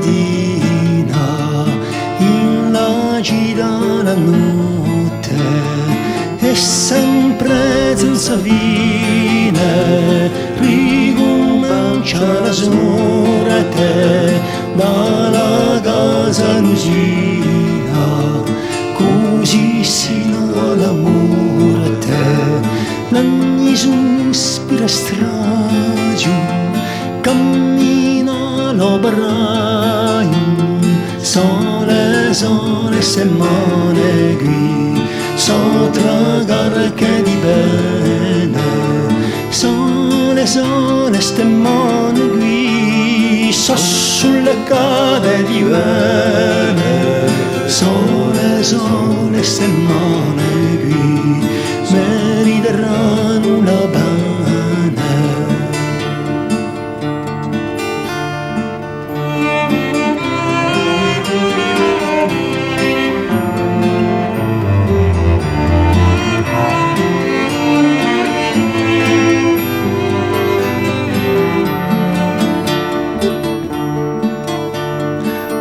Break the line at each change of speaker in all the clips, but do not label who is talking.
mattina in la gira la notte è sempre senza fine, ricomincia la sorte dalla casa lucina, così sino alla morte ogni sospiro stragio cammina l'obraio, sole settimane qui sotto garche di bene, sole settimane qui so sulle cade di bene, sole settimane qui meriteranno la bene.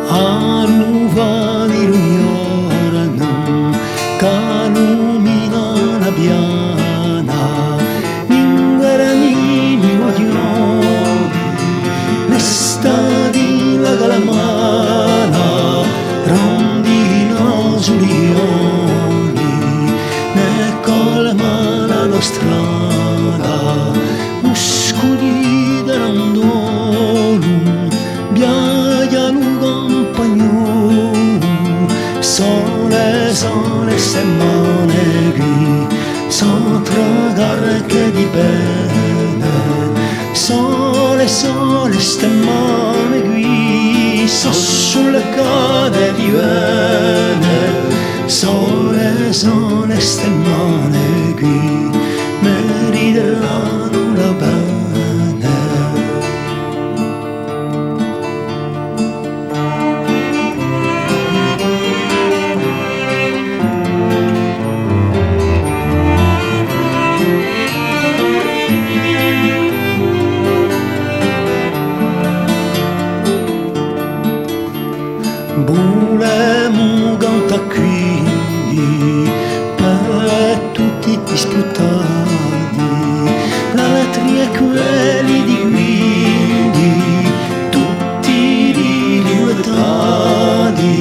Aruva di lugliorano, calumina la piana, inguarani guaglioni, l'estate la calamana, rondino sulioni, ne colma la nostrada, muscoli da randolum, biaia sole settimane qui sotto garche di bene, sole settimane qui so sulle cade di bene, sole settimane qui meriteranno la bene. Volemo cantare quindi per tutti i disputati, l'altri e quelli di quindi, tutti i liquidati,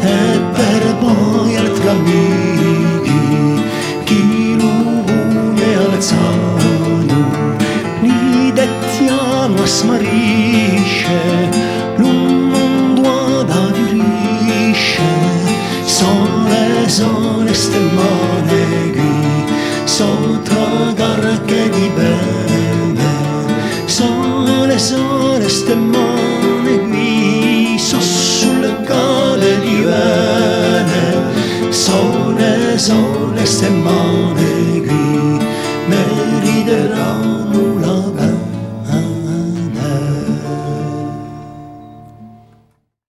e per poi altri amici, chi lo vuole alzato, li dettiamo a smarisce, sole settimane qui sotto garche di bene, sole settimane qui so sulle cale di bene, sole settimane